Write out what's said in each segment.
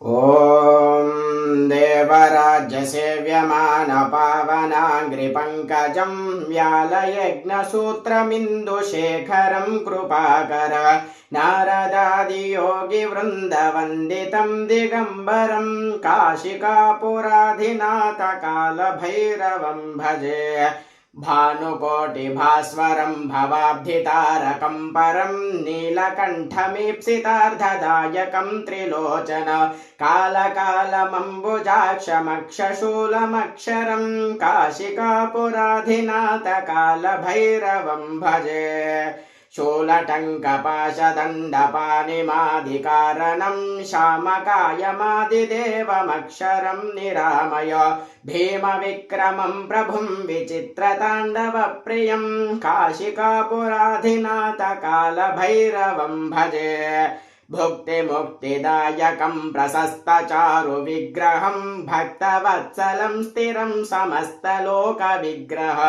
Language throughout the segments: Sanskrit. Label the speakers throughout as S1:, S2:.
S1: ॐ देवराज्यसेव्यमानपावनाङ्घ्रिपङ्कजं व्यालयज्ञसूत्रमिन्दुशेखरं कृपाकर नारदादियोगिवृन्दवन्दितं दिगम्बरं काशिकापुराधिनाथकालभैरवं भजे। भानुकोटिभास्वरं भवाब्धितारकं परं नीलकण्ठमीप्सितार्धदायकं त्रिलोचन कालकालमम्बुजाक्षमक्षशूलमक्षरं काशिकापुराधिनाथ कालभैरवं भजे। शूलटङ्कपाशदण्डपाणिमादिकारणं श्यामकायमादिदेवमक्षरं निरामय भीमविक्रमं प्रभुं विचित्रताण्डवप्रियं काशिकापुराधिनाथ कालभैरवं भजे। भुक्तिमुक्तिदायकं प्रशस्तचारुविग्रहं भक्तवत्सलं स्थिरं समस्तलोकविग्रह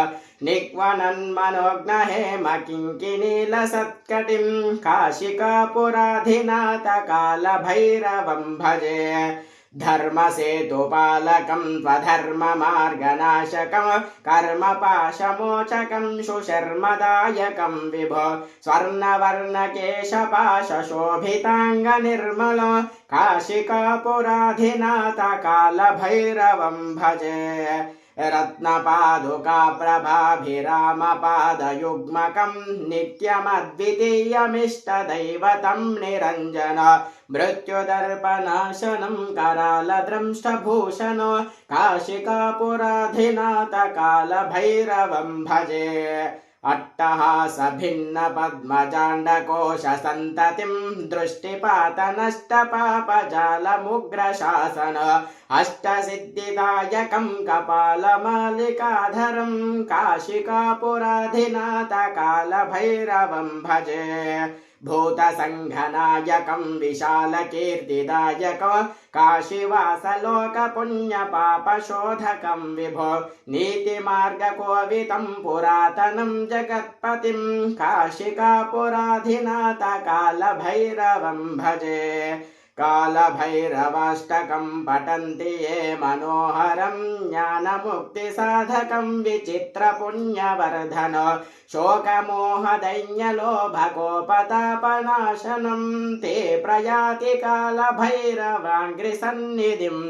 S1: निक्वणन्मनोज्ञहेमकिङ्किनीलसत्कटिं काशिकापुराधिनाथ कालभैरवं भजे। धर्मसेतुपालकं स्वधर्ममार्गनाशकं कर्मपाशमोचकं सुशर्मदायकं विभो स्वर्णवर्णकेशपाशशोभिताङ्गनिर्मल काशिकापुराधिनाथ कालभैरवं भजे। रत्नपादुकाप्रभाभिरामपादयुग्मकं नित्यमद्वितीयमिष्टदैवतं निरञ्जन मृत्युदर्पनाशनं करालद्रंष्टभूषण काशिकापुराधिनाथ कालभैरवं भजे। अट्टहासभिन्नपद्मजाण्डकोशसन्ततिं दृष्टिपातनष्टपापजालमुग्रशासन अष्टसिद्धिदायकं कपालमालिकाधरं काशिकापुराधिनाथ कालभैरवं भजे। भूतसङ्घनायकं विशालकीर्तिदायकं काशीवासलोकपुण्यपापशोधकं विभो नीतिमार्गकोवितं पुरातनं जगत्पतिं काशिकापुराधिनाथ कालभैरवं भजे। कालभैरवाष्टकं पठन्ति ये मनोहरं ज्ञानमुक्तिसाधकं विचित्रपुण्यवर्धन शोकमोहदैन्यलोभकोपतापनाशनं ते प्रयाति कालभैरवाङ्घ्रिसन्निधिम्।